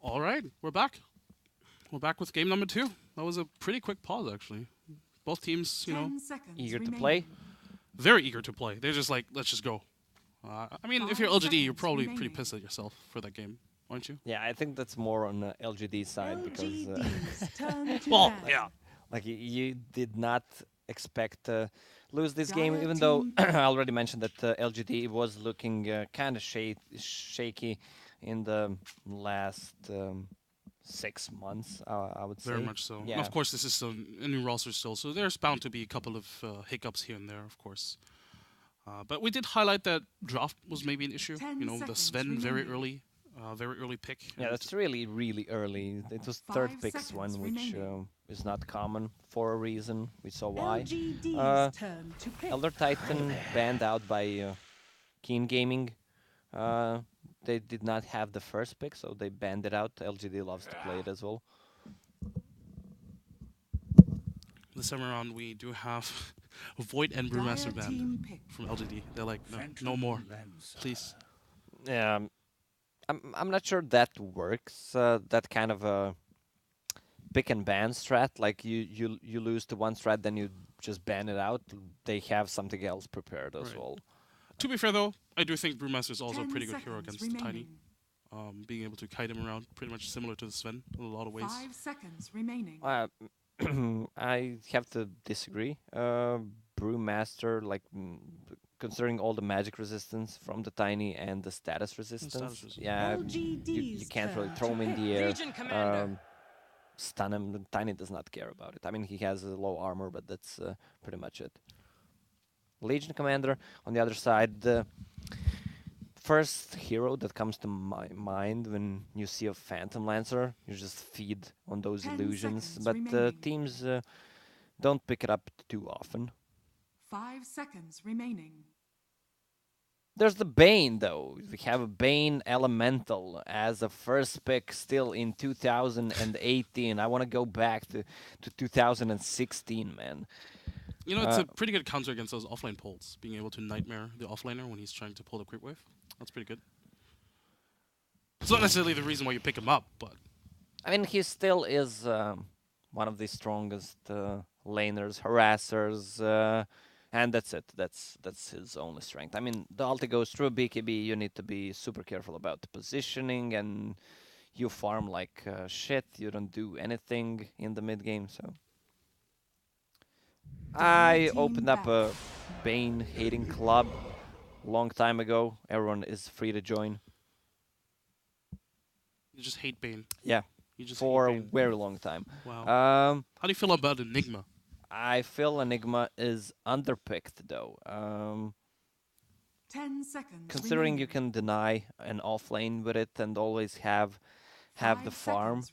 All right, we're back. We're back with game number 2. That was a pretty quick pause, actually. Both teams, Eager to play. very eager to play. They're just like, let's just go. I mean, if you're LGD, you're probably pretty pissed at yourself for that game, aren't you? Yeah, I think that's more on the LGD side because, Well, yeah. like, you did not expect to lose this game, even though I already mentioned that LGD was looking kind of shaky in the last 6 months, I would say. Very much so. Yeah. And of course, this is still a new roster still, so there's bound to be a couple of hiccups here and there, of course. But we did highlight that draft was maybe an issue. The Sven very early pick. Yeah, that's really, really early. It was third picks one, which is not common for a reason. We saw why. Elder Titan banned out by Keen Gaming. They did not have the first pick, so they banned it out. LGD loves to play it as well. This time around, we do have Void and Brewmaster banned from LGD. They're like, no more, please. Yeah, I'm not sure that works. That kind of a pick and ban strat, like you lose to one strat, then you just ban it out. They have something else prepared as well. To be fair, though, I do think Brewmaster is also a pretty good hero against Tiny. Being able to kite him around, pretty much similar to the Sven in a lot of ways. 5 seconds remaining. I have to disagree. Brewmaster, like, considering all the magic resistance from the Tiny and the status resistance, yeah, you can't really throw him in the air. Stun him. The Tiny does not care about it. I mean, he has a low armor, but that's pretty much it. Legion Commander, on the other side, the first hero that comes to my mind when you see a Phantom Lancer, you just feed on those illusions, but teams don't pick it up too often. 5 seconds remaining. There's the Bane, though. We have a Bane Elemental as a first pick still in 2018. I want to go back to 2016, man. It's a pretty good counter against those offlane pulls, being able to nightmare the offlaner when he's trying to pull the quick wave. That's pretty good. It's not necessarily the reason why you pick him up, but... I mean, he still is one of the strongest laners, harassers, and that's it. That's his only strength. I mean, the ulti goes through BKB, you need to be super careful about the positioning, and you farm like shit, you don't do anything in the mid-game, so... I opened up a Bane hating club long time ago. Everyone is free to join. You just hate Bane. Yeah, you just for hate a Bane. very long time. Wow. How do you feel about Enigma? I feel Enigma is underpicked, though. 10 seconds considering remaining. you can deny an offlane with it and always have the farm.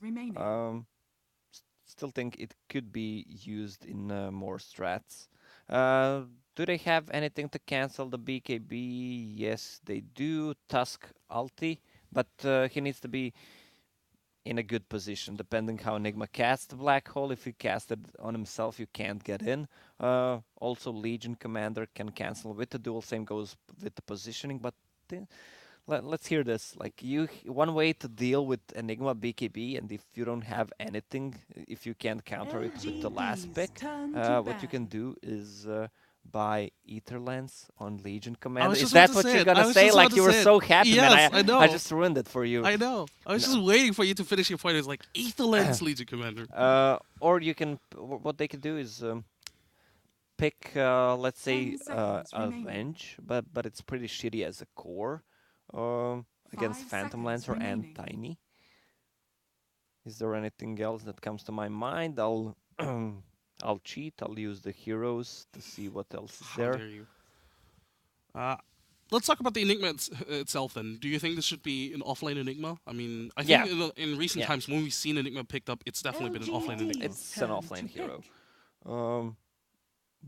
Still think it could be used in more strats. Do they have anything to cancel the BKB? Yes, they do. Tusk ulti, but he needs to be in a good position, depending how Enigma casts the black hole. If he cast it on himself, you can't get in. Also, Legion Commander can cancel with the duel. Same goes with the positioning, but... Let's hear this. Like, one way to deal with Enigma BKB, and if you don't have anything, if you can't counter it with the last pick, what you can do is buy Ether Lens on Legion Commander. Is that what you're gonna say? Like, you were so happy, yes, man. I know. I just ruined it for you. I know. I was just waiting for you to finish your point. It's like Ether Lens Legion Commander. Or you can. What they can do is pick, let's say, Avenge, but it's pretty shitty as a core. Against Phantom Lancer and Tiny. Is there anything else that comes to my mind? I'll cheat. I'll use the heroes to see what else is there. How dare you? Let's talk about the Enigma itself then. Do you think this should be an offlane Enigma? I mean, I think in recent times when we've seen Enigma picked up, it's definitely been an offlane Enigma. It's an offlane hero.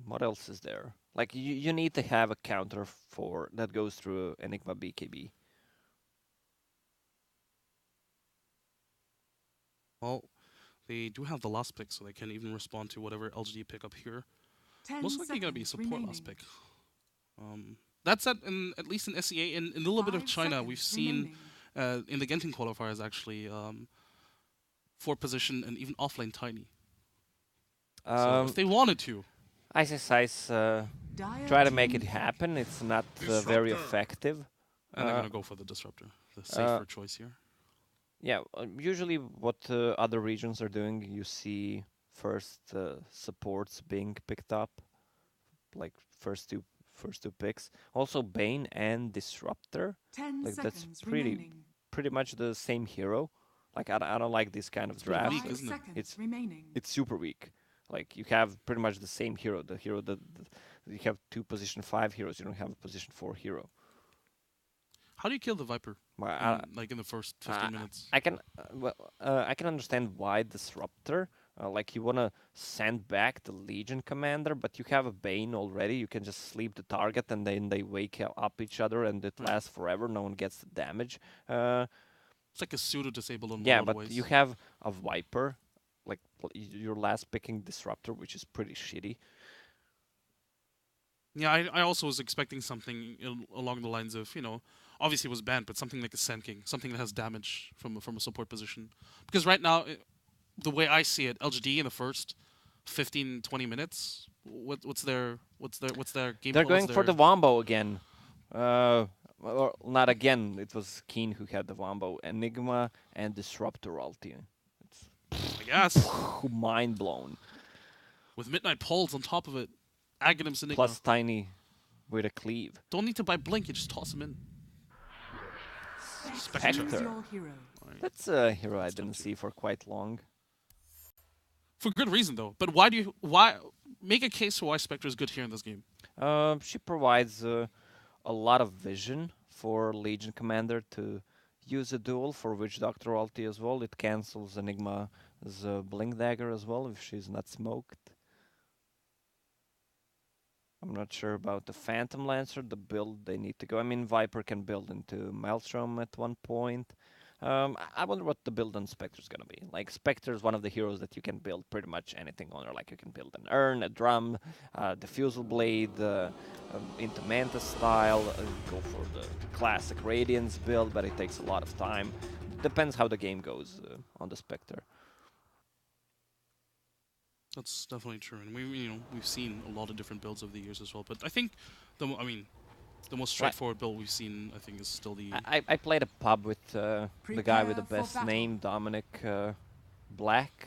What else is there? Like, you need to have a counter for that goes through Enigma BKB. Well, they do have the last pick, so they can even respond to whatever LGD pick up here. Most likely going to be a support last pick. That said, at least in SEA, in a little bit of China, we've seen in the Genting qualifier is actually 4th position and even offlane Tiny. So if they wanted to, ISIS Dire try to make team it happen. It's not very effective. and they're gonna go for the disruptor, the safer choice here. Yeah, usually what other regions are doing, you see first supports being picked up, like first two picks. Also Bane and Disruptor, 10 like that's seconds remaining. pretty much the same hero. Like I don't like this kind of pretty draft. weak, 5 isn't it? seconds remaining. It's super weak. Like you have pretty much the same hero. The hero that you have 2 position 5 heroes. You don't have a position 4 hero. How do you kill the Viper? Well, Like in the first 15 minutes. I can understand why Disruptor. Like you wanna send back the Legion commander, but you have a Bane already. You can just sleep the target, and then they wake up each other, and it lasts forever. No one gets the damage. It's like a pseudo disabled in Yeah, a lot of but ways. you have a Viper, like your last picking Disruptor, which is pretty shitty. Yeah, I also was expecting something along the lines of, obviously it was banned, but something like a Sand King, something that has damage from a support position. Because right now, the way I see it, LGD in the first 15, 20 minutes, what's their game They're plan? going for the Wombo again. Well, not again. It was Keen who had the Wombo. Enigma and Disruptor ulti. It's I guess. mind blown. With Midnight Poles on top of it. Aghanim's Enigma. Plus Tiny with a cleave. Don't need to buy Blink, you just toss him in. Spectre. Choose your hero. That's a hero I didn't see for quite long. For good reason, though. But why make a case for why Spectre is good here in this game? She provides a lot of vision for Legion Commander to use a duel for Witch Doctor ulti as well. It cancels Enigma's Blink Dagger as well if she's not smoked. I'm not sure about the Phantom Lancer, the build they need to go. I mean, Viper can build into Maelstrom at one point. I wonder what the build on Spectre is going to be. Like, Spectre is one of the heroes that you can build pretty much anything on. Or like, you can build an urn, a drum, Diffusal Blade, into Manta style, go for the classic Radiance build, but it takes a lot of time. Depends how the game goes on the Spectre. That's definitely true, and we've seen a lot of different builds over the years as well. But I think the most straightforward build we've seen, I think, is still the. I played a pub with the guy with the best name, Dominic Black,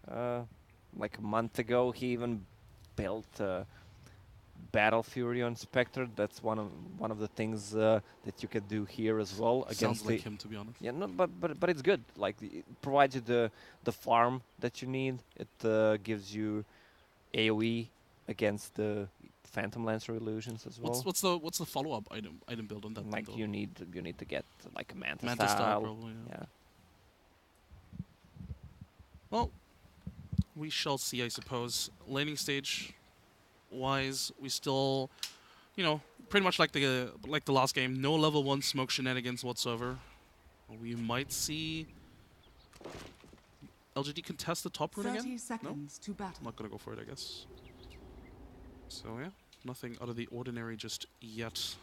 like a month ago. He even built Battle Fury on Spectre. That's one of the things that you can do here as well. Sounds like him, to be honest. Yeah, no, but it's good. Like it provides you the farm that you need. It gives you AOE against the Phantom Lancer illusions as well. What's the follow-up item build on that? Like build? you need to get like a Manta style, style. probably. Yeah. Well, we shall see, I suppose. Laning stage wise, we still, pretty much like the last game, no level 1 smoke shenanigans whatsoever. We might see LGD contest the top rune again. 30 seconds to battle. I'm not gonna go for it, I guess. So yeah, nothing out of the ordinary just yet.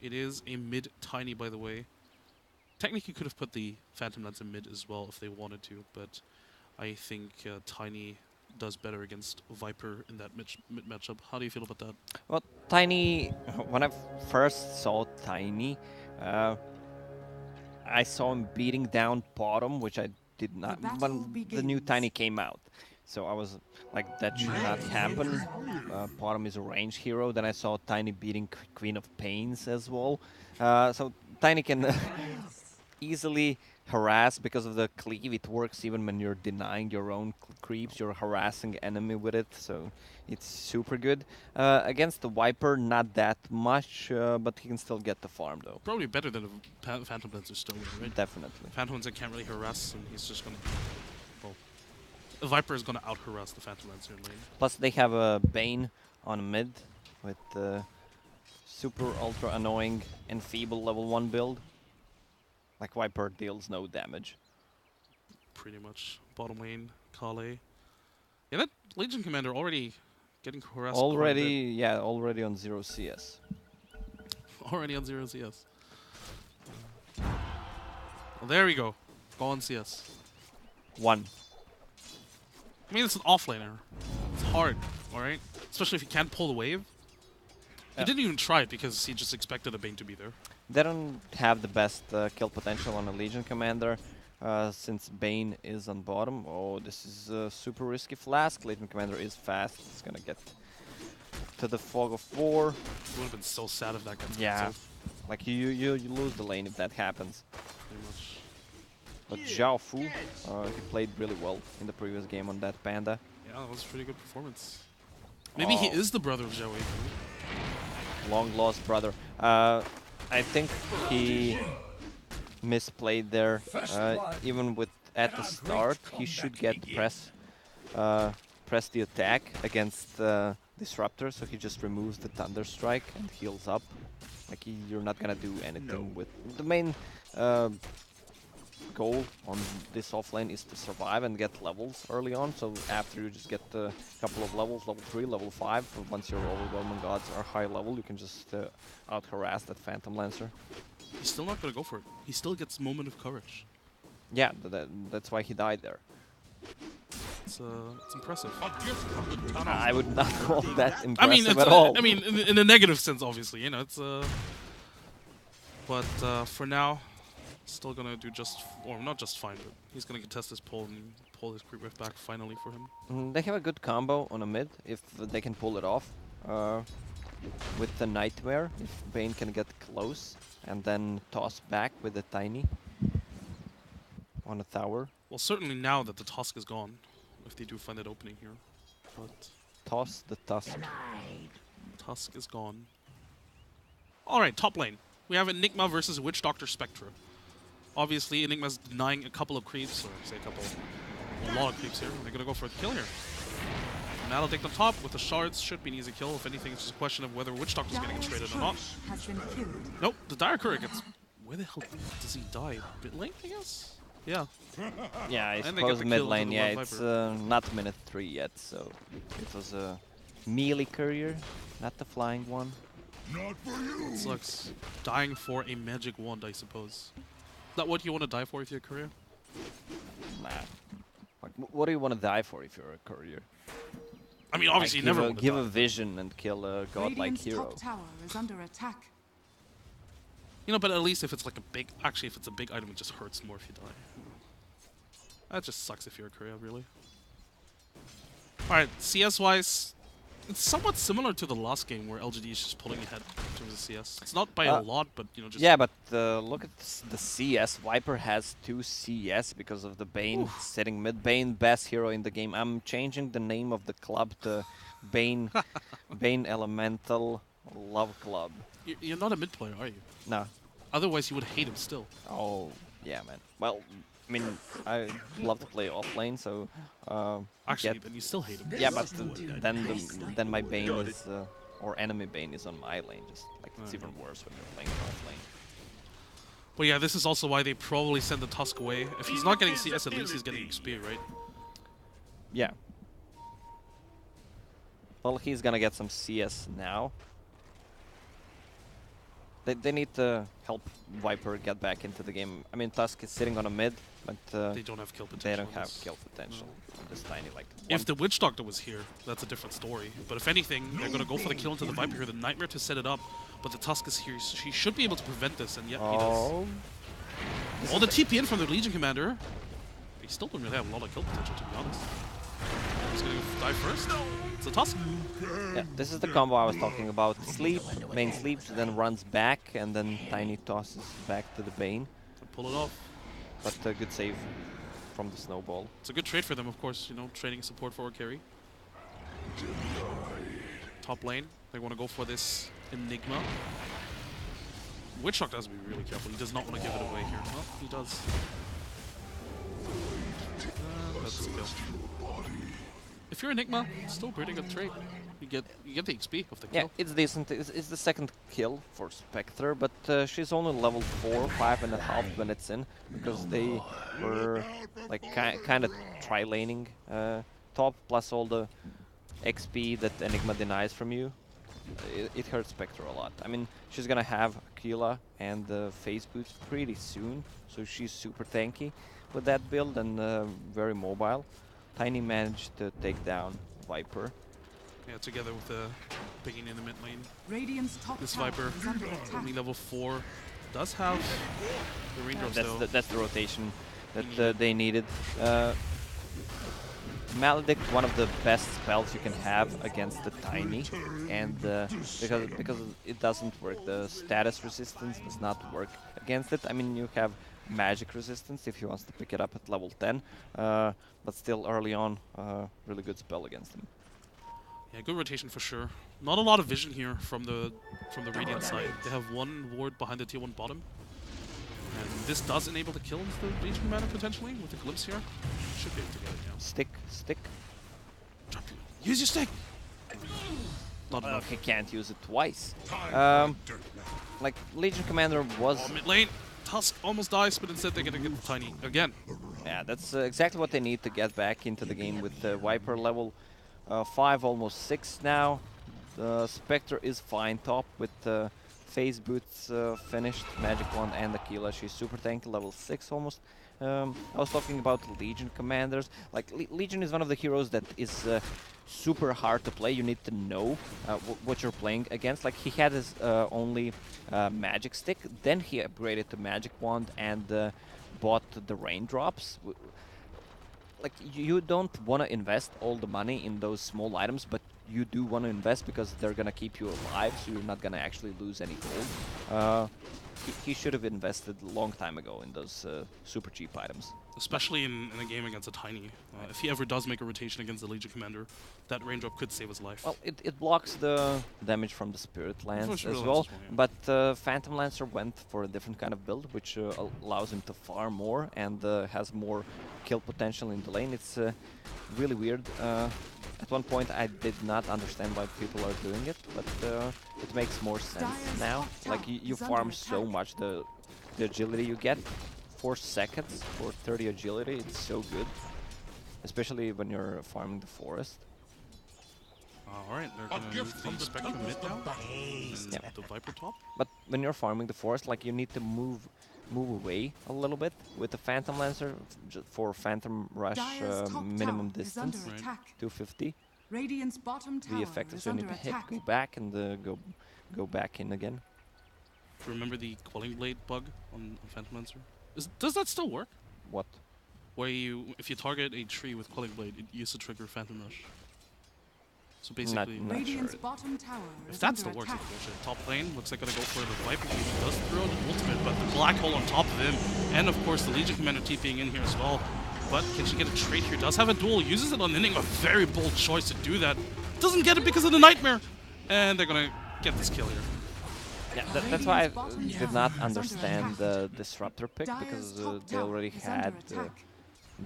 It is a mid Tiny, by the way. Technically, could have put the Phantom Lance in mid as well if they wanted to, but I think Tiny does better against Viper in that mid matchup. How do you feel about that? Well, Tiny, when I first saw Tiny, I saw him beating down Bottom, which I did not when the new Tiny came out. So I was like, that should not happen. Bottom is a range hero. Then I saw Tiny beating Queen of Pains as well. So Tiny can easily harass because of the cleave. It works even when you're denying your own creeps. You're harassing enemy with it, so it's super good. Against the Viper, not that much, but he can still get the farm though. Probably better than a Phantom Lancer still, right? Definitely. Phantom Lancer can't really harass, and he's just gonna. Well, the Viper is gonna out harass the Phantom Lancer in lane. Plus, they have a Bane on mid with super ultra annoying and feeble level 1 build. Like Viper deals no damage. Pretty much. Bottom lane, Kale. Yeah, that Legion Commander already getting harassed. Already on 0 CS. Already on 0 CS. Well, there we go. Go on CS. 1. I mean, it's an offlaner. It's hard, alright? Especially if he can't pull the wave. He Yeah. didn't even try it because he just expected a Bane to be there. They don't have the best kill potential on a Legion Commander since Bane is on bottom. Oh, this is a super risky flask. Legion Commander is fast. It's gonna get to the Fog of War. It would have been so sad if that gets Yeah. cancelled. Like you lose the lane if that happens. Pretty much. But Zhao Fu, he played really well in the previous game on that Panda. Yeah, that was a pretty good performance. Maybe he Oh. is the brother of Joey. Long lost brother. I think he misplayed there. Even with at the start, he should get press the attack against Disruptor, so he just removes the Thunder Strike and heals up. Like you're not gonna do anything with the main goal on this offlane is to survive and get levels early on. So after you just get a couple of levels, level 3, level 5, once your overwhelming gods are high level, you can just out-harass that Phantom Lancer. He's still not going to go for it. He still gets moment of courage. Yeah, that's why he died there. It's impressive. I would not call that I mean, impressive it's, at all. I mean, in a negative sense, obviously, you know, it's but for now, still gonna do or not just fine, but he's gonna contest his pull and pull his creep wave back finally for him. They have a good combo on a mid if they can pull it off. With the Nightmare, if Bane can get close and then toss back with the Tiny on a tower. Well, certainly now that the Tusk is gone, if they do find that opening here, but Toss the Tusk. Tusk is gone. All right, top lane. We have Enigma versus Witch Doctor Spectre. Obviously, Enigma's denying a couple of creeps, or say a lot of creeps here. They're gonna go for a kill here. And that'll take them top with the shards. Should be an easy kill. If anything, it's just a question of whether Witch Doctor's gonna get traded or not. Has been killed. Nope, the Dire Courier gets. Where the hell does he die? Bit lane, I guess. Yeah. Yeah, I And they get suppose the mid kill lane. to the Yeah, Wild it's Viper. not minute 3 yet, so it was a melee courier, not the flying one. It sucks. Dying for a magic wand, I suppose. Is that what you want to die for if you're a courier? Nah. Like, what do you want to die for if you're a courier? I mean, obviously, Like, you never give, want to give die. a vision and kill a godlike Radiant's hero. top tower is under attack. You know, but at least if it's like a big... Actually, if it's a big item, it just hurts more if you die. That just sucks if you're a courier, really. Alright, CS-wise, it's somewhat similar to the last game where LGD is just pulling ahead in terms of CS. It's not by a lot, but, you know, just... Yeah, but look at the CS. Viper has 2 CS because of the Bane sitting mid. Bane, best hero in the game. I'm changing the name of the club to Bane Bane Elemental Love Club. You're not a mid player, are you? No. Otherwise, you would hate him still. Oh, yeah, man. Well, I mean, I love to play off lane, so... Actually, then you still hate him. yeah, but then my Bane is... or enemy Bane is on my lane. Just like it's even worse when you're playing off lane. But yeah, this is also why they probably send the Tusk away. If he's not getting CS, at least he's getting XP, right? Yeah. Well, he's gonna get some CS now. They need to help Viper get back into the game. I mean, Tusk is sitting on a mid, but They don't have kill potential. they don't on have this. kill potential. This tiny, like... If the Witch Doctor was here, that's a different story. But if anything, they're going to go for the kill into the Viper here, the Nightmare to set it up. But the Tusk is here, so he should be able to prevent this, and yet he Oh, does. All the TP in from the Legion Commander. He still don't really have a lot of kill potential, to be honest. He's going to die first. It's a Tusk. yeah, this is the combo I was talking about. Sleep, Bane sleeps, then runs back, and then Tiny tosses back to the Bane. Pull it off. But a good save from the snowball. It's a good trade for them, of course, you know, trading support forward carry. Top lane, they want to go for this Enigma. Witch Doctor has to be really careful. He does not want to give it away here. Well, he does. That's a kill. If you're Enigma, it's still a pretty good trade. You get the XP of the Yeah, kill. it's decent. It's the second kill for Spectre, but she's only level 4, 5.5 minutes in, because they were like kind of tri-laning top, plus all the XP that Enigma denies from you. it hurts Spectre a lot. I mean, she's gonna have Aquila and Phase Boost pretty soon, so she's super tanky with that build and very mobile. Tiny managed to take down Viper. Yeah, together with the picking in the mid lane. Radiant's top This tower Viper, is under attack. only level 4, does have the raindrops though. That's the rotation that they needed. Maledict, one of the best spells you can have against the Tiny, and because it doesn't work, the status resistance does not work against it. I mean, you have magic resistance if he wants to pick it up at level 10, but still early on, really good spell against him. Yeah, good rotation for sure. Not a lot of vision here from the Radiant side. They have one ward behind the tier 1 bottom. And this does enable the kill into the Legion Commander potentially with the glimpse here. Should be able to get it, yeah. Stick. Use your stick! Not enough. He can't use it twice. Like, Legion Commander was... Oh, mid lane! Tusk almost dies, but instead they're gonna get the Tiny again. Yeah, that's exactly what they need to get back into the game with Viper level 5, almost 6 now. Spectre is fine top with Phase Boots finished, Magic Wand and Aquila. She's super tanky, level 6 almost. I was talking about Legion commanders. Like, Legion is one of the heroes that is super hard to play. You need to know what you're playing against. Like, he had his only Magic Stick, then he upgraded to Magic Wand and bought the Raindrops. Like, you don't want to invest all the money in those small items, but you do want to invest because they're going to keep you alive, so you're not going to actually lose any gold. He should have invested a long time ago in those super cheap items. Especially in a game against a Tiny. If he ever does make a rotation against the Legion Commander, that raindrop could save his life. Well, it blocks the damage from the Spirit Lance as well, yeah. but Phantom Lancer went for a different kind of build, which allows him to farm more and has more kill potential in the lane. It's really weird. At one point I did not understand why people are doing it, but it makes more sense now. Like, you farm so much, the agility you get, 4 seconds for 30 agility, it's so good. Especially when you're farming the forest. Alright, they're gonna move the Spectre mid now, and the Viper top. But when you're farming the forest, like, you need to move away a little bit with the Phantom Lancer for Phantom Rush minimum distance, 250. Radiant's bottom tower Be effective, is so you under need to hit, attack. go back, and go back in again. Remember the Quelling Blade bug on Phantom Lancer? Does that still work? What? Where if you target a tree with Quelling Blade, it used to trigger Phantom Rush. So basically, Not Radiant's sure. bottom tower if is that under still works, attack. it's bullshit. Top lane looks like gonna go for the Viper. He does throw the ultimate, but the Black Hole on top of him, and of course the Legion Commander TPing in here as well. But can she get a trade here? Does have a duel, uses it on Inning, a very bold choice to do that. Doesn't get it because of the Nightmare, and they're gonna get this kill here. Yeah, that's why I did not understand the Disruptor pick, because they already had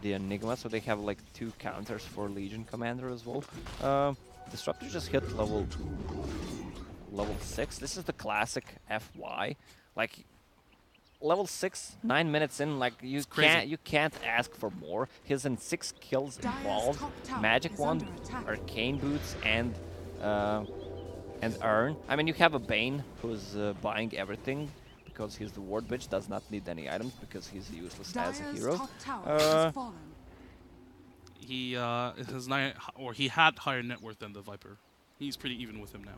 the Enigma, so they have like 2 counters for Legion Commander as well. Disruptor just hit level 6. This is the classic FY. Like, level 6, 9 minutes in, like, you can't ask for more. He's in 6 kills involved, Magic Wand, Arcane Boots, and Urn. I mean, you have a Bane who's buying everything because he's the Ward Bitch, does not need any items because he's useless as a hero. He he had higher net worth than the Viper. He's pretty even with him now.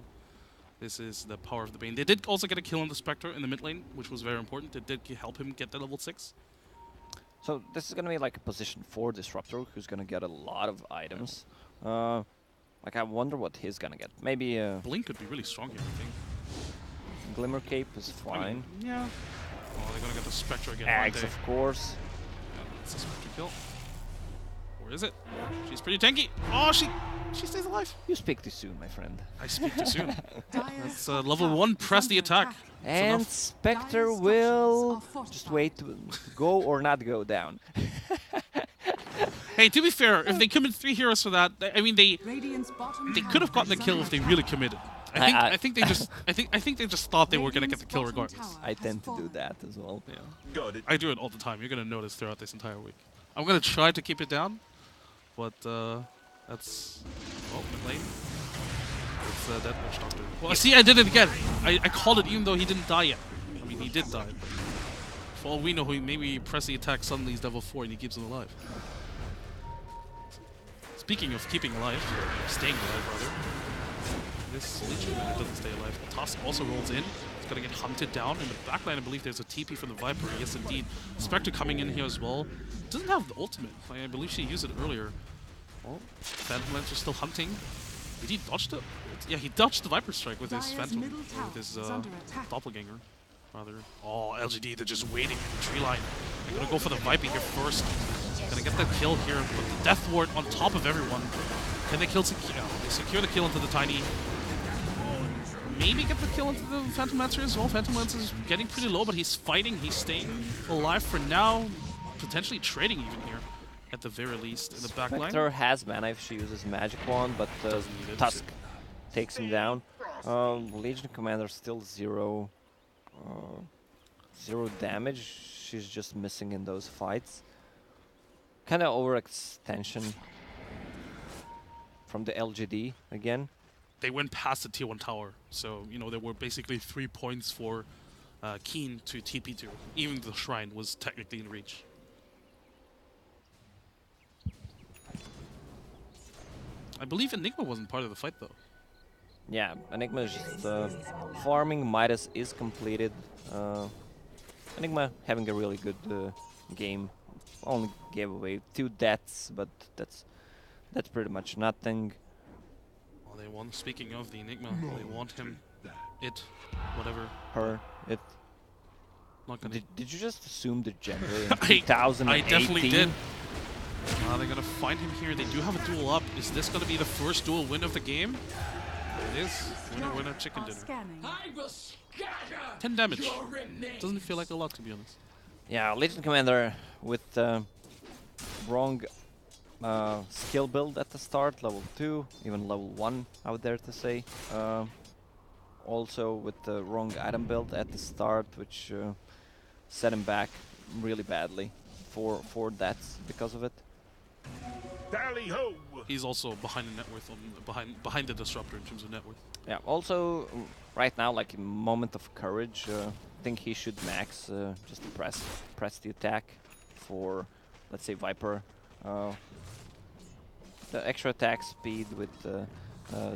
This is the power of the Bane. They did also get a kill on the Spectre in the mid lane, which was very important. It did help him get to level 6. So this is gonna be like a position 4 Disruptor who's gonna get a lot of items. Like, I wonder what he's gonna get. Maybe Blink could be really strong here, I think. Glimmer Cape is fine. I mean, yeah. Oh, they're gonna get the Spectre again. Axe, of course. Yeah, that's a Spectre kill. Or is it? She's pretty tanky. Oh, she stays alive. You speak too soon, my friend. I speak too soon. That's level 1, press the attack. And Spectre will just wait to go or not go down. Hey, to be fair, if they commit 3 heroes for that, I mean they could have gotten the kill if they really committed. I think they just thought they were gonna get the kill regardless. I tend to do that as well. Yeah. I do it all the time. You're gonna notice throughout this entire week. I'm gonna try to keep it down, but that's mid lane. with that Witch Doctor. Well, see, I did it again. I called it even though he didn't die yet. I mean, he did die. But for all we know, maybe he pressed the attack, suddenly he's level 4 and he keeps him alive. Speaking of keeping alive, staying alive rather, this Legion doesn't stay alive. Tusk also rolls in. He's gonna get hunted down. In the backline, I believe there's a TP from the Viper. Yes, indeed. Spectre coming in here as well. Doesn't have the ultimate. I believe she used it earlier. Oh, Phantom Lancer still hunting. Did he dodge the? Yeah, he dodged the Viper Strike with his Phantom, with his Doppelganger, rather. Oh, LGD, they're just waiting in the tree line. They're gonna go for the Viper here first. Gonna get that kill here, but the Death Ward on top of everyone. Can they kill? They secure the kill into the Tiny. Maybe get the kill into the Phantom Lancer as well. Phantom Lancer is getting pretty low, but he's fighting. He's staying alive for now. Potentially trading even here, at the very least, in the back line. Spectre has mana if she uses Magic Wand, but Tusk takes him down. Legion Commander still zero damage. She's just missing in those fights. Kind of overextension from the LGD again. They went past the tier 1 tower, so you know there were basically 3 points for Keen to TP to. Even the shrine was technically in reach. I believe Enigma wasn't part of the fight though. Yeah, Enigma is just farming. Midas is completed. Enigma having a really good game. Only gave away 2 deaths, but that's pretty much nothing. Well, they want. Speaking of the Enigma, they want him, it, whatever. Her, it. Not gonna. Did you just assume the gender in 2018? I definitely did. They're gonna find him here. They do have a duel up. Is this gonna be the first duel win of the game? It is. Winner, chicken dinner. 10 damage. Doesn't feel like a lot, to be honest. Yeah, Legion Commander with wrong skill build at the start, level 2, even level 1, I would dare to say. Also with the wrong item build at the start, which set him back really badly. 4 deaths because of it. Tally ho! He's also behind the net worth, behind the disruptor in terms of net worth. Yeah, also right now, like a moment of courage, I think he should max just to press the attack for, let's say, Viper. The extra attack speed with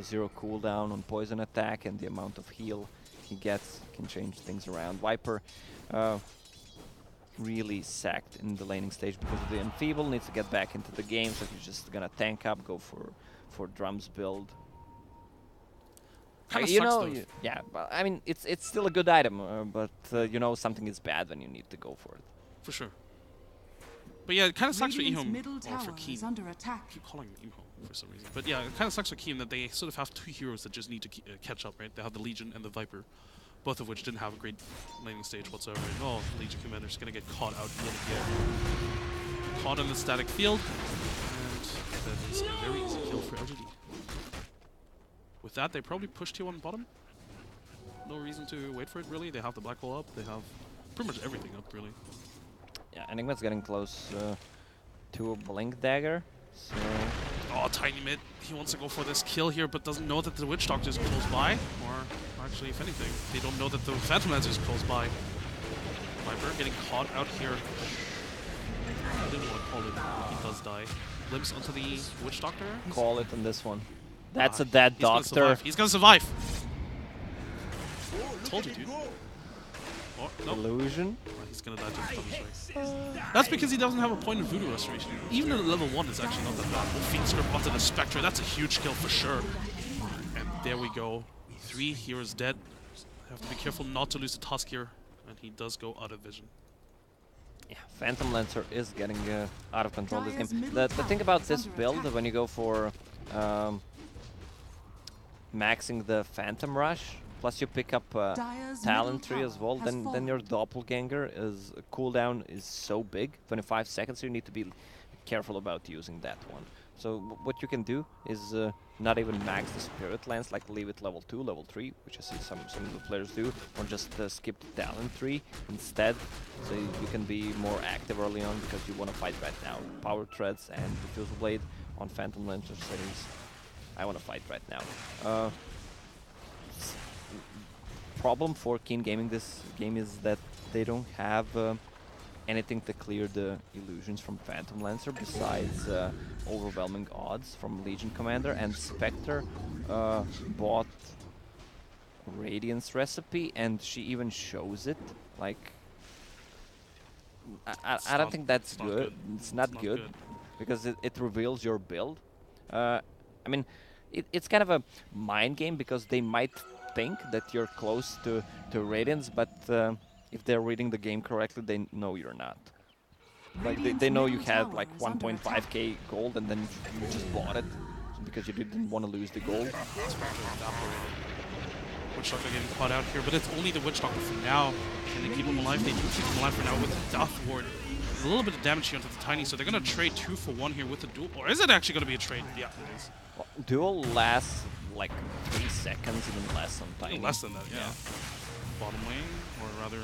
0 cooldown on poison attack and the amount of heal he gets can change things around. Viper really sacked in the laning stage because of the Enfeeble, needs to get back into the game, so he's just gonna tank up, go for drums build. You know, yeah, but I mean, it's still a good item, but you know, something is bad when you need to go for it. For sure. But yeah, it kind of sucks for Ehome, middle or tower for Keen. is under attack. I keep calling him Ehome for some reason. But yeah, it kind of sucks for Keen that they sort of have 2 heroes that just need to catch up, right? They have the Legion and the Viper, both of which didn't have a great laning stage whatsoever. And oh, Legion Commander's gonna get caught out yet again. Caught in the static field, and that is a very easy kill for LGD. With that, they probably push tier 1 bottom. No reason to wait for it, really. They have the Black Hole up. They have pretty much everything up, really. Yeah, Enigma's getting close to a Blink Dagger. So oh, Tiny Mid. He wants to go for this kill here, but doesn't know that the Witch Doctor is close by. Or actually, if anything, they don't know that the Phantom Lancer is close by. Viper getting caught out here. I didn't want to call it. He does die. Glimpse onto the Witch Doctor. call it on this one. That's a dead doctor. He's gonna survive. Told you, dude. Oh, no. Illusion. Oh, he's gonna die to the Thunder Strike. That's because he doesn't have a point of Voodoo Restoration. Even at level 1 is actually not that bad. Fiend Script onto the Spectre. That's a huge kill for sure. And there we go. 3 heroes dead. Have to be careful not to lose the Tusk here. And he does go out of vision. Yeah, Phantom Lancer is getting out of control this game. The thing about this build, when you go for maxing the Phantom Rush, plus you pick up Talent Tree as well, then your Doppelganger is cooldown is so big, 25 seconds, so you need to be careful about using that one. So what you can do is not even max the Spirit Lance, like leave it level 2, level 3, which I see some of the players do, or just skip the Talent Tree instead, so you can be more active early on because you want to fight right now. Power Threads and Diffusal Blade on Phantom Lancer settings. I want to fight right now. problem for Keen Gaming this game is that they don't have anything to clear the illusions from Phantom Lancer besides overwhelming odds from Legion Commander, and Spectre bought Radiance recipe and she even shows it. Like, I don't think that's good. It's not good because it reveals your build. I mean, it's kind of a mind game because they might think that you're close to Radiance, but if they're reading the game correctly, they know you're not. Like they know you had like 1.5k gold and then you just bought it because you didn't want to lose the gold. Witch Doctor getting caught out here, but it's only the Witch Doctor for now. Can they keep him alive? They do keep him alive for now with the Death Ward. A little bit of damage here onto the Tiny, so they're going to trade 2 for 1 here with the duel. Or is it actually going to be a trade? Yeah, it is. Well, duel lasts like 3 seconds, even less on Tiny. Less than that, yeah. Bottom lane, or rather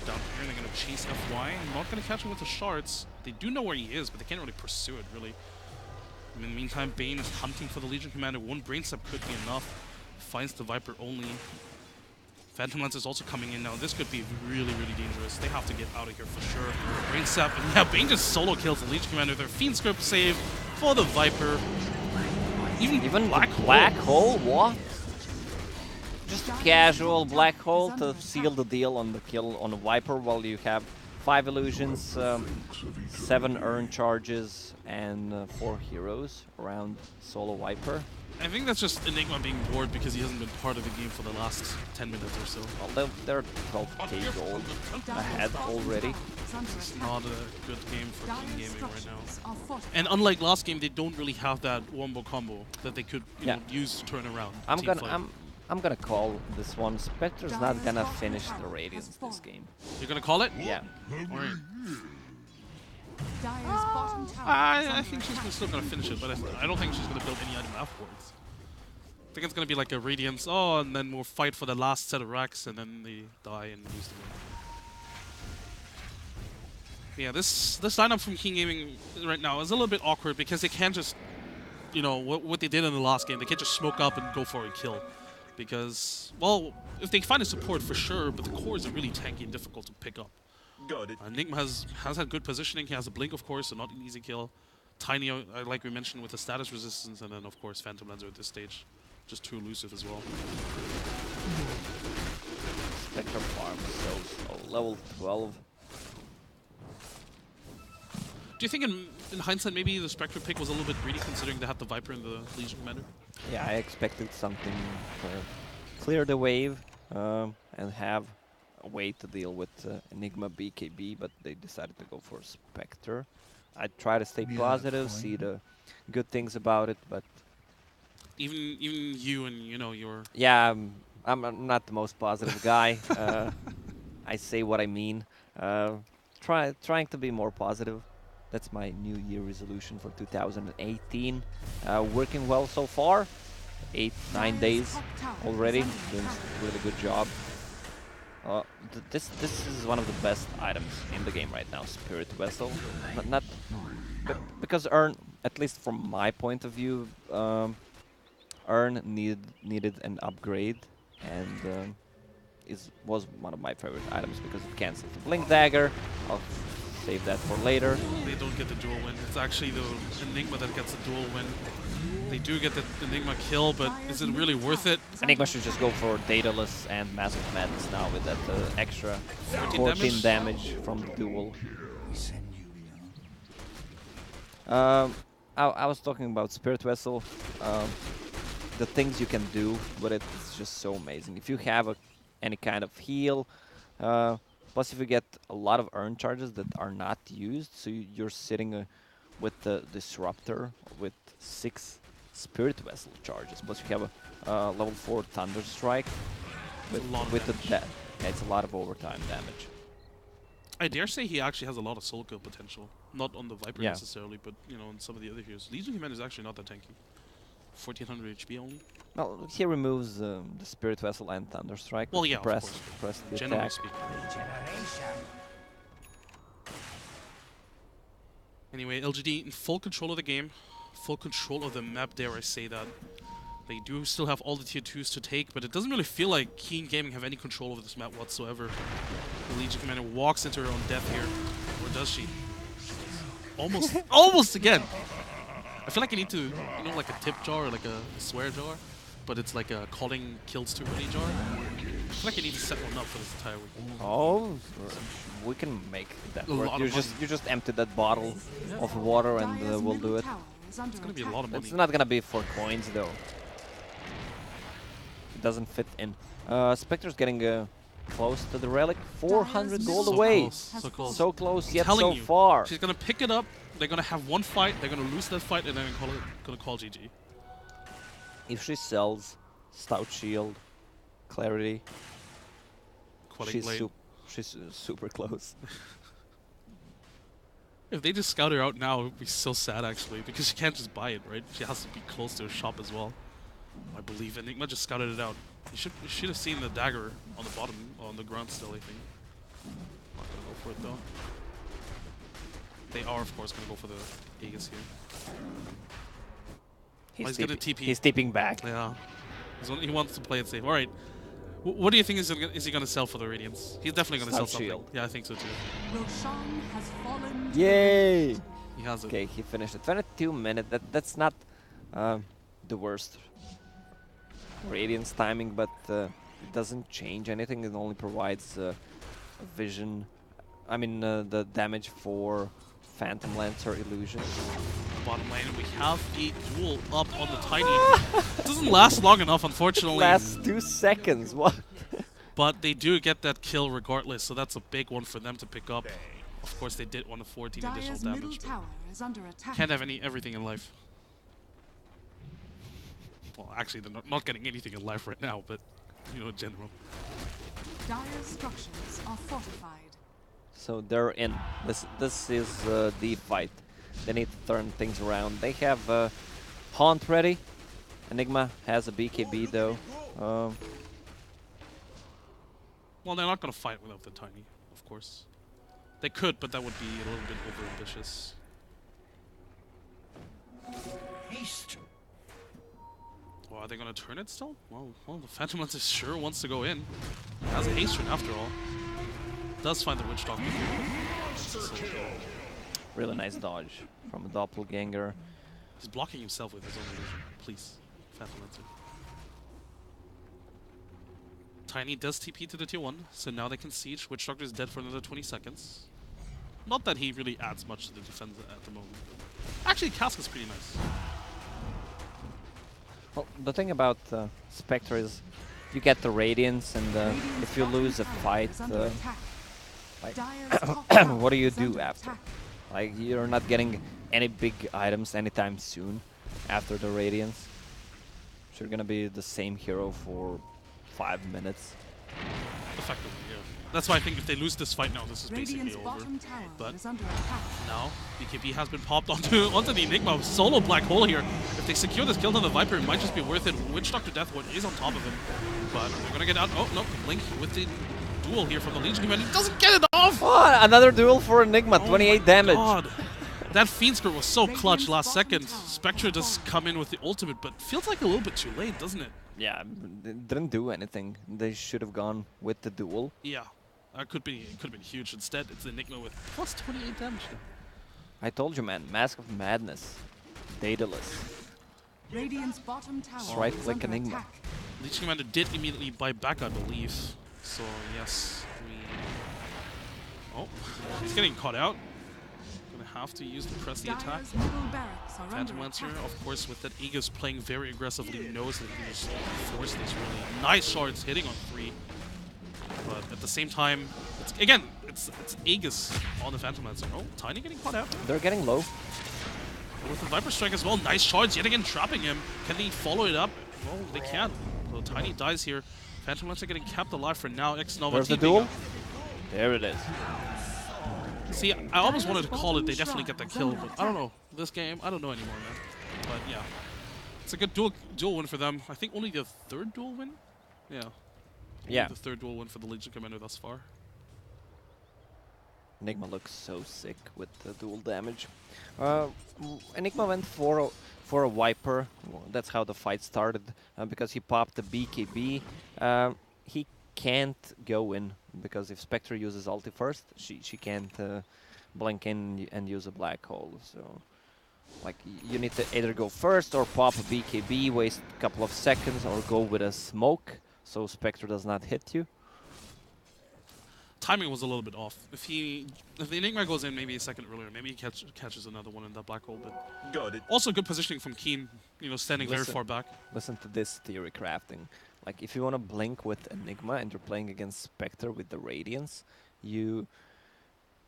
down here, they're going to chase FY. Not going to catch him with the shards. They do know where he is, but they can't really pursue it, really. In the meantime, Bane is hunting for the Legion Commander. One Brain Sap could be enough. Finds the Viper only. Phantom Lance is also coming in now. This could be really, really dangerous. They have to get out of here for sure. Brain Sap, and yeah, Bane just solo kills the Legion Commander. Their Fiend Script save for the Viper. Even Black Hole? What? Just casual Black Hole to seal the deal on the kill on the Viper while you have 5 illusions, 7 earn charges, and 4 heroes around solo Viper. I think that's just Enigma being bored because he hasn't been part of the game for the last 10 minutes or so. Well, they're 12k gold ahead already. This is not a good game for King Gaming right now. And unlike last game, they don't really have that wombo combo that they could know, use to turn around. I'm gonna call this one. Spectre's not gonna finish the Radiance this game. You're gonna call it? Yeah. Alright. I think she's still gonna finish it, but I don't think she's gonna build any item afterwards. I think it's gonna be like a Radiance, and then we'll fight for the last set of racks, and then they die and lose the game. Yeah, this lineup from King Gaming right now is a little bit awkward because they can't just, what they did in the last game, they can't just smoke up and go for a kill. Because, well, if they find a support for sure, but the cores are really tanky and difficult to pick up. Got it. Enigma has had good positioning. He has a blink, of course, so not an easy kill. Tiny, like we mentioned, with the status resistance, and then of course Phantom Lancer at this stage, just too elusive as well. Spectre farm so slow. Level 12. Do you think in hindsight maybe the Spectre pick was a little bit greedy considering they had the Viper and the Legion Commander? Yeah, I expected something to clear the wave and have a way to deal with Enigma BKB, but they decided to go for Spectre. I try to stay positive, see the good things about it, but even you and your yeah, I'm not the most positive guy. I say what I mean. Trying to be more positive. That's my New Year resolution for 2018. Working well so far. 8-9 days already. Doing a really good job. This is one of the best items in the game right now. Spirit Vessel. Not because Urn, at least from my point of view, Urn needed an upgrade, and was one of my favorite items because it cancels the Blink Dagger. I'll save that for later. They don't get the dual win. It's actually the Enigma that gets the dual win. They do get the Enigma kill, but is it really worth it? Enigma should just go for Daedalus and Massive Madness now with that extra 14 damage from the duel. I was talking about Spirit Vessel. The things you can do with it is just so amazing. If you have any kind of heal, plus if you get a lot of earn charges that are not used, so you're sitting with the Disruptor with 6 Spirit Vessel charges, plus you have a level 4 Thunder Strike with the death. Yeah, it's a lot of overtime damage. I dare say he actually has a lot of soul kill potential. Not on the Viper necessarily, but on some of the other heroes. Legion Commander is actually not that tanky. 1400 HP only. Well, he removes the Spirit Vessel and Thunder Strike. Well, yeah, press the generally attack. speaking. Anyway, LGD in full control of the game, full control of the map, dare I say that. They do still have all the tier 2s to take, but it doesn't really feel like Keen Gaming have any control over this map whatsoever. The Legion Commander walks into her own death here. Or does she? Almost, almost again! I feel like you need to, you know, like a tip jar or like a swear jar, but it's like a calling kills too many jar. I feel like you need to set one up for this entire week. Oh, we can make that work. You just empty that bottle of water and we'll do it. It's gonna be a lot of money. It's not gonna be for coins though. It doesn't fit in. Spectre's getting close to the relic. 400 gold So away. close, so close. So close yet Telling so you, far. She's gonna pick it up. They're gonna have one fight. They're gonna lose that fight, and then gonna call GG. If she sells Stout Shield, Clarity, she's super close. If they just scout her out now, it would be so sad actually, because she can't just buy it, right? She has to be close to a shop as well. I believe Enigma just scouted it out. You should have seen the dagger on the bottom, on the ground still, I think. Not gonna go for it though. They are, of course, gonna go for the Aegis here. He's gonna TP. He's tipping back. Yeah. He wants to play it safe. Alright. What do you think is he gonna sell for the Radiance? He's definitely gonna sell something. Shield. Yeah, I think so too. Roshan has fallen to Yay! He has it. Okay, he finished it. 22 minutes. That's not the worst Radiance timing, but it doesn't change anything. It only provides vision. I mean, the damage for Phantom Lancer illusion. Bottom lane, we have the duel up on the Tiny. It doesn't last long enough, unfortunately. Last 2 seconds. What? But they do get that kill regardless, so that's a big one for them to pick up. Of course, they did 1 of 14 additional Dire's middle damage. tower is under attack. Can't have everything in life. Well, actually, they're not getting anything in life right now, but you know, in general. Dire's structures are fortified. So they're in. This is the fight. They need to turn things around. They have Haunt ready. Enigma has a BKB though. Well, they're not going to fight without the Tiny, of course. They could, but that would be a little bit over-ambitious. Haste. Well, are they going to turn it still? Well, the Phantom Lancer sure wants to go in. Has a haste turn after all. Does find the Witch Doctor. Really nice dodge from a doppelganger. He's blocking himself with his own illusion. Please, Phantom Lancer. Tiny does TP to the tier 1, so now they can siege. Witch Doctor is dead for another 20 seconds. Not that he really adds much to the defense at the moment. Actually, Cask is pretty nice. Well, the thing about Spectre is you get the Radiance, and if you lose a fight, what do you do after? Like, you're not getting any big items anytime soon after the Radiance. So you're gonna be the same hero for 5 minutes. Effectively, yeah. That's why I think if they lose this fight now, this is basically over. But now, BKB has been popped onto the Enigma. Solo Black Hole here. If they secure this kill to the Viper, it might just be worth it. Witch Doctor Deathward is on top of him. But they're gonna get out. Oh, no. Blink with the duel here from the Legion Commander. He doesn't get it off! Oh, another duel for Enigma. 28 damage. God. That Fiend Skirt was so clutch last second. Spectre does come in with the ultimate, but feels like a little bit too late, doesn't it? Yeah, it didn't do anything. They should have gone with the duel. Yeah. It could have been huge. Instead, it's Enigma with plus 28 damage. I told you, man. Mask of Madness. Daedalus. Radiant's bottom tower right is click under Enigma. attack. Legion Commander did immediately buy back, I believe. So, yes. Oh, he's getting caught out. Gonna have to use the press the attack. Dire's middle barracks are Phantom under Lancer, attack. of course, with that Aegis playing very aggressively, knows that he can just force these really nice shards hitting on 3. But at the same time, it's Aegis on the Phantom Lancer. Oh, Tiny getting caught out. They're getting low. With the Viper Strike as well, nice shards yet again trapping him. Can they follow it up? Well, they can. So Tiny dies here. Phantom Lancer getting kept alive for now. X-Nova Where's the TPing duel? up. There it is. See, I almost wanted to call it. They definitely get that kill, but I don't know. This game, I don't know anymore, man. But yeah, it's a good duel win for them. I think only the 3rd duel win. Yeah. Yeah. The 3rd duel win for the Legion Commander thus far. Enigma looks so sick with the dual damage. Enigma went for a Viper. That's how the fight started, because he popped the BKB. He can't go in, because if Spectre uses ulti first, she can't blink in and use a black hole. So, like, you need to either go first or pop a BKB, waste a couple of seconds, or go with a smoke, so Spectre does not hit you. Timing was a little bit off. If the Enigma goes in maybe a second earlier, maybe he catches another one in that black hole. But Got it. also good positioning from Keen, you know, standing very far back. Listen to this theory crafting. Like, if you want to blink with Enigma and you're playing against Spectre with the Radiance, you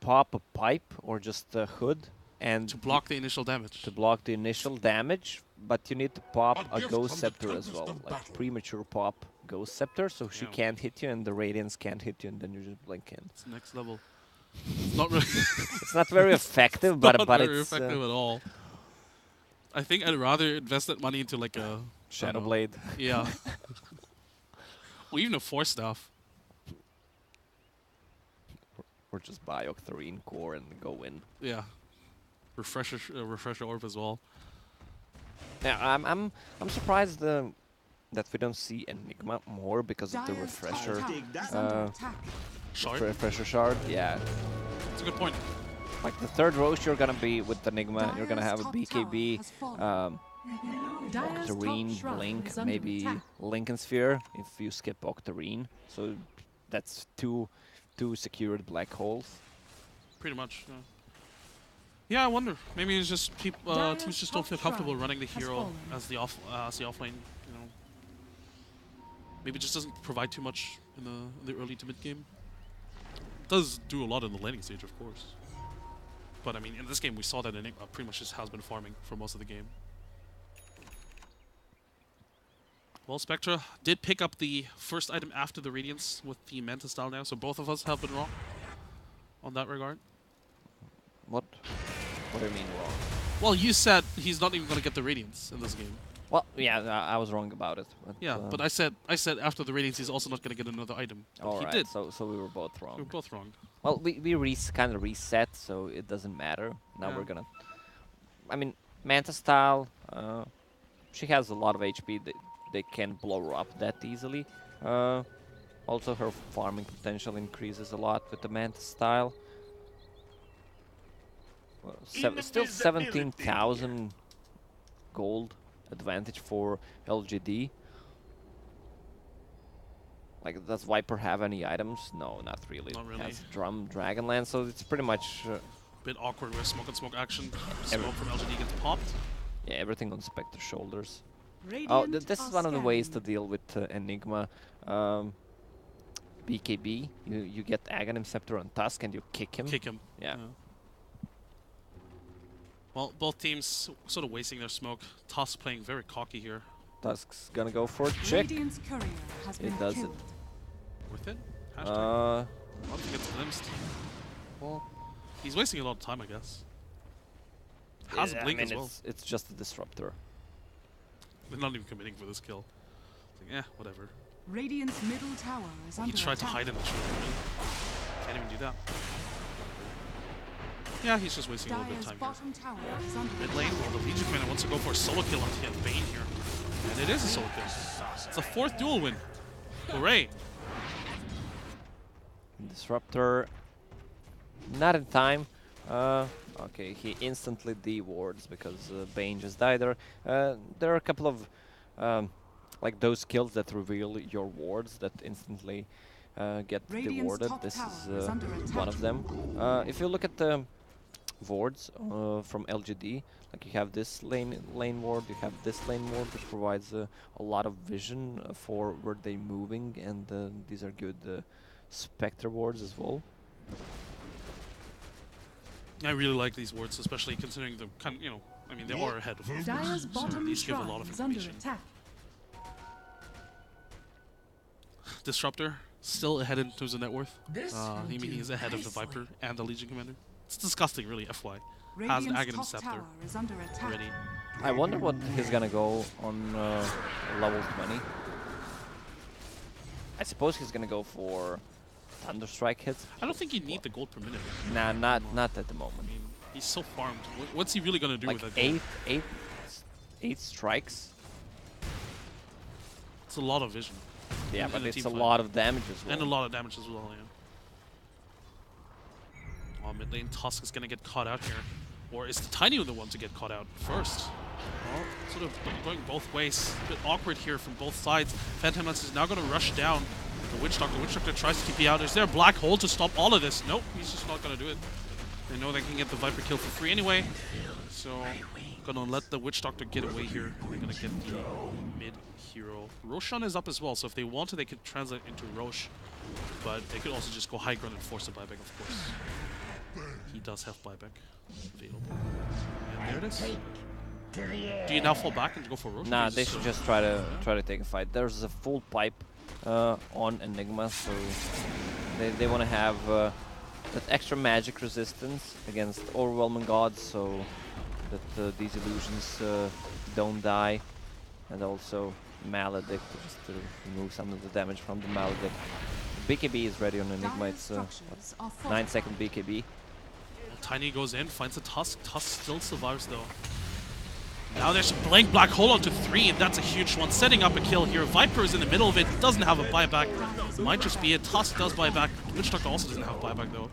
pop a pipe or just a hood and To block the initial damage. to block the initial damage, but you need to pop A a gift Ghost from the Scepter as tempest well, of like battle. premature pop Ghost Scepter, so she Yeah. can't hit you and the Radiance can't hit you, and then you just blink in. It's next level. It's not really It's not very effective, but not but very it's effective at all. I think I'd rather invest that money into like a Shadow know. Blade. Yeah. Or even a Force Staff. Or just buy Octarine Core and go in. Yeah. Refresher orb as well. Yeah, I'm surprised that we don't see Enigma more because of the Dire's refresher. top Dig tower is that. under attack. Shard. Refresher shard, yeah. That's a good point. Like the third Roche, you're gonna be with Enigma. You're gonna have a Dire's top BKB, tower has fallen. Dire's top Octarine, shrine Blink, is under maybe attack. Lincoln Sphere if you skip Octarine. So that's two secured black holes. Pretty much. Yeah. Yeah, I wonder. Maybe it's just Dire's teams just don't feel top comfortable shrine running the has hero fallen. as the off lane. You know, maybe it just doesn't provide too much in the early to mid game. It does do a lot in the laning stage, of course. But I mean, in this game, we saw that Enigma pretty much just has been farming for most of the game. Well, Spectra did pick up the first item after the Radiance with the Manta style now, so both of us have been wrong on that regard. What? What do you mean wrong? Well, you said he's not even going to get the Radiance in this game. Well, yeah, I was wrong about it. But, Yeah, but I said after the Radiance he's also not going to get another item. But all he right, did. so we were both We were wrong. both wrong. Well, we kind of reset, so it doesn't matter. Now Yeah. we're gonna. I mean, Manta style. She has a lot of HP. They can't blow her up that easily. Also, her farming potential increases a lot with the Manta style. Well, still 17,000 gold advantage for LGD. Like, does Viper have any items? No, not really. Not really. It has Drum, Dragonlance, so it's pretty much Bit awkward with smoke and smoke action. Smoke from LGD gets popped. yeah, everything on Spectre's shoulders. Radiant Oh, this is are one of the ways to scanning. deal with Enigma. BKB, you get Aghanim Scepter on Tusk and you kick him. Kick him. Yeah. Well, both teams sort of wasting their smoke. Tusk playing very cocky here. Tusk's gonna go for a check. Radiant's courier has been does it. killed. Worth it? Hashtag. Uh, I don't think it's glimpsed. well, He's wasting a lot of time, I guess. Has yeah, blink I mean, as well. it's just a disruptor. They're not even committing for this kill. It's like, whatever. Radiant's middle tower is He under tried to attack. hide in the tree. Can't even do that. Yeah, he's just wasting a little bit Dire's of time here. bottom tower is under Mid attack. lane, well, the Legion Commander wants to go for a solo kill on Bane here. And it is a solo kill. It's a 4th duel win. Hooray! Disruptor, not in time. Okay, he instantly dewards because Bane just died there. There are a couple of like those skills that reveal your wards that instantly get Radiant's dewarded. top This tower is is under one attack. of them. If you look at the wards from LGD, like you have this lane ward, you have this lane ward, which provides a lot of vision for where they're moving, and these are good Spectre wards as well. I really like these wards, especially considering the kind, you know, I mean, they are ahead of us. Dire's So bottom these give a lot shrine of is under information. attack. Disruptor still ahead in terms of net worth. This He mean he's ahead of the nicely. Viper and the Legion Commander. It's disgusting, really. FY has an Radiant's Aghanim top Scepter tower is under attack. already. I wonder what he's gonna go on level 20. I suppose he's gonna go for Thunderstrike hits. I don't think you need the gold per minute. Nah, not at the I moment. mean, he's so farmed. What's he really gonna do Like with that gold? eight strikes. It's a lot of vision. Yeah, in but a it's team a fight. lot of damage as well. And a lot of damage as well, yeah. Oh, mid lane Tusk is gonna get caught out here. Or is the Tiny the one to get caught out first? Well, sort of going both ways. A bit awkward here from both sides. Phantom Lance is now gonna rush down the Witch Doctor. The Witch Doctor tries to TP out. Is there a black hole to stop all of this? Nope, he's just not gonna do it. They know they can get the Viper kill for free anyway. So, gonna let the Witch Doctor get away here. They're gonna get the mid hero. Roshan is up as well, so if they wanted, they could translate into Rosh. But they could also just go high ground and force a buyback, of course. He does have buyback available. And there it is. Do you now fall back and go for Rosh? Nah, they should just try to take a fight. There's a full pipe on Enigma, so they want to have that extra magic resistance against overwhelming gods, so that these illusions don't die, and also Maledict just to remove some of the damage from the Maledict. BKB is ready on Enigma. It's 9-second BKB. Tiny goes in, finds a Tusk. Tusk still survives though. Now there's a blank black hole onto 3, and that's a huge one. Setting up a kill here. Viper is in the middle of it, doesn't have a buyback. Might just be it. Tusk does buyback. Witch Doctor also doesn't have a buyback though.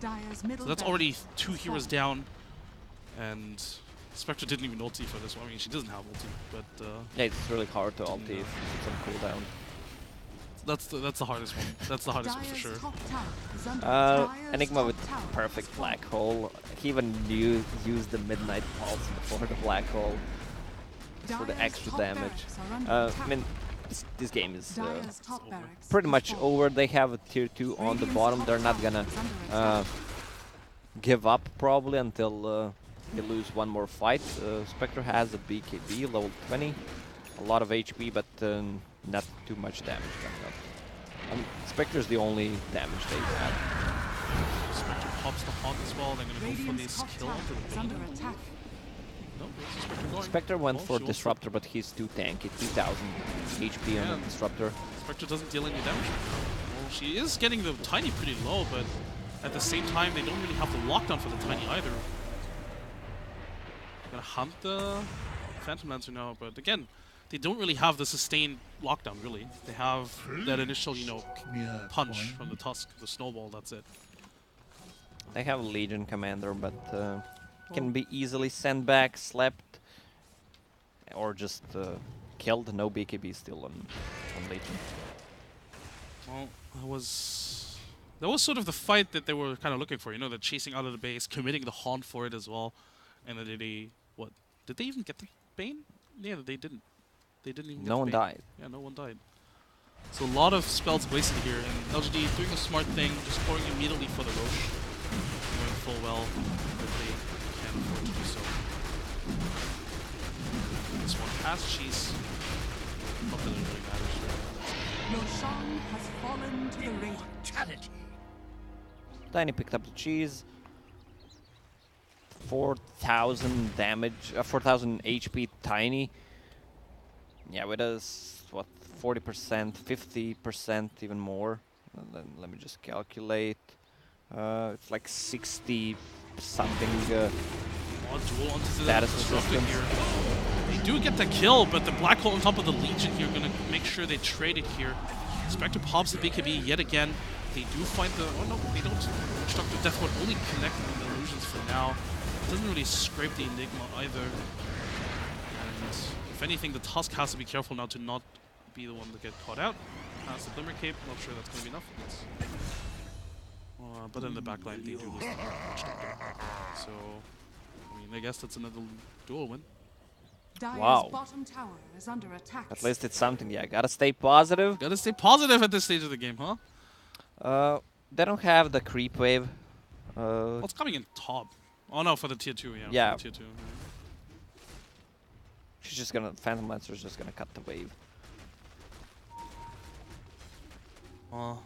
So that's already 2 heroes down. And Spectre didn't even ulti for this one. I mean, she doesn't have ulti, but Yeah, it's really hard to ulti if it's on cooldown. that's the hardest one. That's the hardest one for sure. Enigma with perfect black hole. He even used the midnight pulse before the black hole for the extra damage. I mean, this game is pretty much over. They have a tier 2 on the bottom. They're not gonna give up probably until they lose one more fight. Spectre has a BKB, level 20. A lot of HP, but not too much damage coming up. Spectre's the only damage they have. Spectre pops the Haunt as well. They're gonna go for this kill onto the Bane. Nope, where's Spectre going? Spectre went for she Disruptor, but he's too tanky. 2000 HP on Yeah. the Disruptor. Spectre doesn't deal any damage. Well, she is getting the Tiny pretty low, but at the same time, they don't really have the lockdown for the Tiny either. Gonna hunt the Phantom Lancer now, but again, they don't really have the sustained lockdown, really. They have that initial, you know, punch from the Tusk, the snowball, that's it. They have a Legion Commander, but can be easily sent back, slept, or just killed. No BKB still on Legion. Well, that was sort of the fight that they were kind of looking for, you know, the chasing out of the base, committing the Haunt for it as well. And then did they even get the Bane? Yeah, they didn't. They didn't even get No the one Bane. died. Yeah, no one died. So a lot of spells wasted here, and LGD doing a smart thing, just pouring immediately for the Rosh. Going full well, if they can afford to do so. This one has cheese. Not that it really matters here. Roshan has fallen to the radiant. Brutality. Tiny picked up the cheese. 4,000 damage, 4,000 HP Tiny. Yeah, with us, what, 40%, 50%, even more. And then let me just calculate. It's like 60 something. Duel onto the Status Disruptor resistance. here. They do get the kill, but the Black Hole on top of the Legion here gonna make sure they trade it here. Spectre pops the BKB yet again. They do find the... Oh no, they don't. Witch Doctor Death Ward only connecting the illusions for now. Doesn't really scrape the Enigma either. And if anything, the Tusk has to be careful now to not be the one to get caught out. Has the Glimmer Cape, not sure that's going to be enough. But in the backline, they do lose the Witch Doctor. So, I mean, I guess that's another duel win. Dire's Wow. bottom tower is under attack. At least it's something, yeah. Gotta stay positive. Gotta stay positive at this stage of the game, huh? They don't have the creep wave. Well, it's coming in top. Oh no, for the tier 2, yeah. Yeah. For the tier 2. Yeah. She's just gonna... Phantom Lancer's just gonna cut the wave.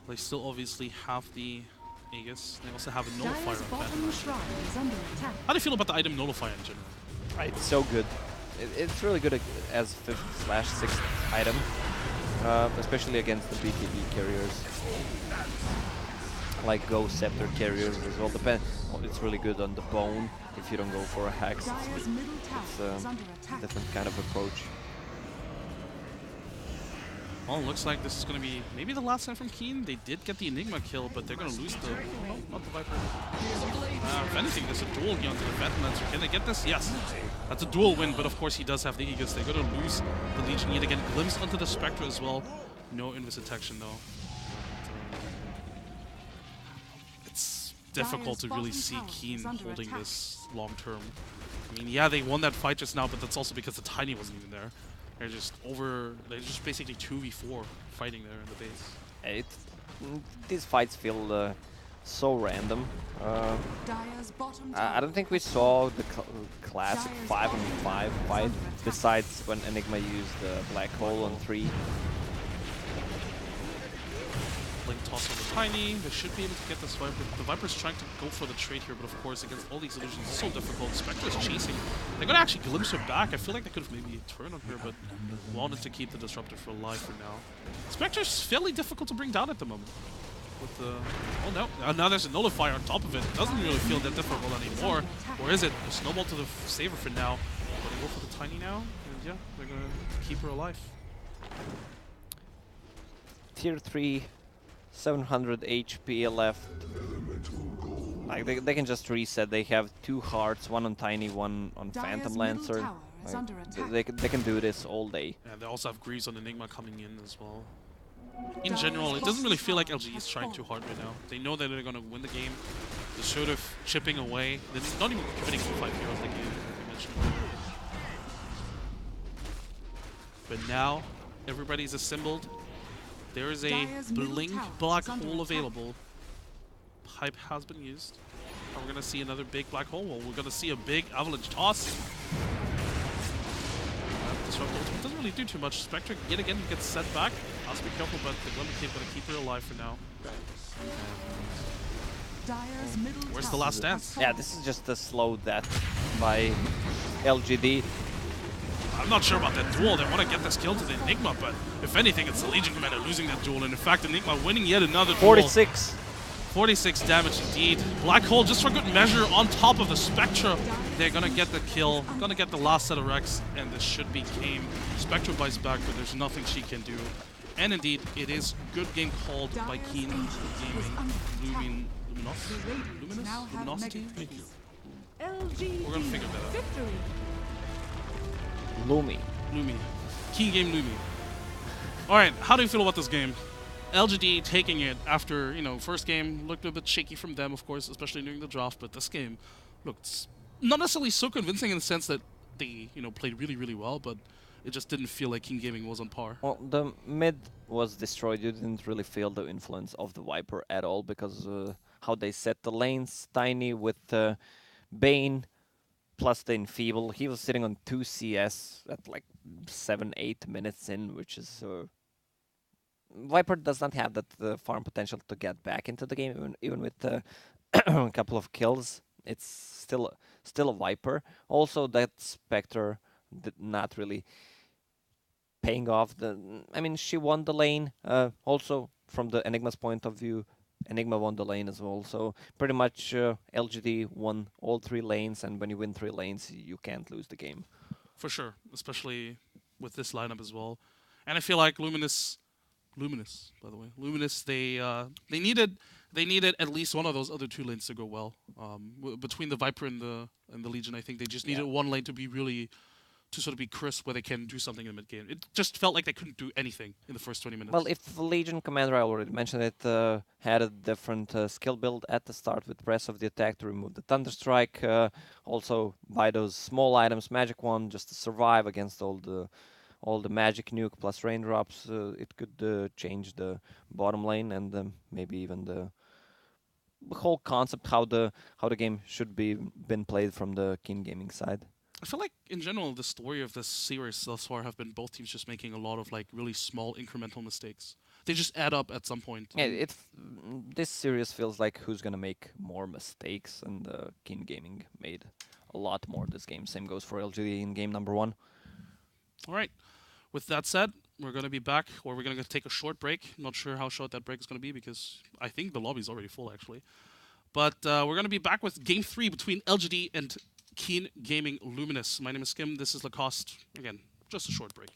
They still obviously have the Aegis. They also have a Nullifier Dire's on bottom Phantom. shrine is under attack. How do you feel about the item Nullifier in general? Right, it's so good. It's really good as 5th/6th item, especially against the BKB carriers. like Go Scepter carriers as well. Well, it's really good on the bone if you don't go for a hex. Dire's middle It's tower a is under attack. different kind of approach. Well, looks like this is going to be maybe the last time from Keen. They did get the Enigma kill, but they're going to lose the... Oh, not the Viper. If anything, there's a duel here onto the Phantom Lancer. Can they get this? Yes. That's a dual win, but of course he does have the Aegis. They're going to lose the Legion yet again. Glimpse onto the Spectre as well. No Invis detection, though. It's difficult to really see Keen holding this long term. I mean, yeah, they won that fight just now, but that's also because the Tiny wasn't even there. They're just basically 2v4 fighting there in the base. These fights feel so random. Dire's bottom I tower don't think we has saw the classic 5-on-5 fight, besides when Enigma used the Black Hole on 3. Link toss on the Tiny. They should be able to get this Viper. The Viper's trying to go for the trade here, but of course, against all these illusions, it's so difficult. Spectre is chasing. They're going to actually glimpse her back. I feel like they could have maybe turned on her, but wanted to keep the Disruptor for alive for now. Spectre's fairly difficult to bring down at the moment. With the... Oh no. Now there's a Nullifier on top of it. Doesn't really feel that difficult anymore. Or is it? A Snowball to the Saver for now. But they go for the Tiny now. And yeah, they're going to keep her alive. Tier 3, 700 HP left. Like they can just reset. They have 2 hearts, one on Tiny, one on Dire's Phantom middle Lancer. tower is under attack. They can do this all day. And they also have Greaves on Enigma coming in as well. In general, it doesn't really feel like LG is trying too hard right now. They know that they're going to win the game. They're sort of chipping away. They're not even committing to 5 heroes like you mentioned. But now, everybody's assembled. There is a Dire's middle blink tower black is under hole attack. available. Pipe has been used. And we're going to see another big black hole. Well, we're going to see a big avalanche toss. Disrupt ultimate doesn't really do too much. Spectre, yet again, gets set back. Has to be careful, but they're going to keep her alive for now. Dire's middle Where's the tower last has dance? Yeah, fallen. this is just a slow death by LGD. I'm not sure about that duel. They want to get this kill to the Enigma, but if anything, it's the Legion Commander losing that duel. And in fact, Enigma winning yet another duel. 46. 46 damage indeed. Black Hole, just for good measure, on top of the Spectra. They're going to get the kill, going to get the last set of Rex, and this should be game. Spectra bites back, but there's nothing she can do. And indeed, it is good game called by Keen Gaming. Luminosity? LGD We're gonna figure that out. victory. Lumi. Lumi. Keen Game Lumi. Alright, how do you feel about this game? LGD taking it after, first game looked a bit shaky from them, of course, especially during the draft, but this game looked not necessarily so convincing in the sense that they, played really, really well, but it just didn't feel like King Gaming was on par. Well, the mid was destroyed. You didn't really feel the influence of the Viper at all because how they set the lanes. Tiny with Bane plus the Enfeeble. He was sitting on 2 CS at like 7-8 minutes in, which is... Viper does not have that farm potential to get back into the game, even with a couple of kills. It's still a Viper. Also, that Spectre did not really paying off. I mean, she won the lane. Also, from the Enigma's point of view, Enigma won the lane as well. So pretty much LGD won all 3 lanes, and when you win 3 lanes, you can't lose the game. For sure, especially with this lineup as well. And I feel like Luminous, by the way, Luminous, they needed at least one of those other 2 lanes to go well. Between the Viper and the Legion, I think they just needed one lane to be really, to sort of be crisp where they can do something in the mid game. It just felt like they couldn't do anything in the first 20 minutes. Well, if the Legion Commander, I already mentioned it, had a different skill build at the start with Press of the Attack to remove the Thunderstrike, also buy those small items, Magic Wand, just to survive against all the Magic Nuke plus Raindrops, it could change the bottom lane and maybe even the whole concept how the game should be been played from the Keen Gaming side. I feel like, in general, the story of this series thus far have been both teams just making a lot of, really small incremental mistakes. They just add up at some point. Yeah, this series feels like who's gonna make more mistakes, and Keen Gaming made a lot more this game. Same goes for LGD in game number 1. All right. With that said, we're gonna be back, or we're gonna take a short break. Not sure how short that break is gonna be because I think the lobby is already full actually. But we're gonna be back with Game 3 between LGD and Keen Gaming Luminous. My name is Kim. This is Lacoste. Again, just a short break.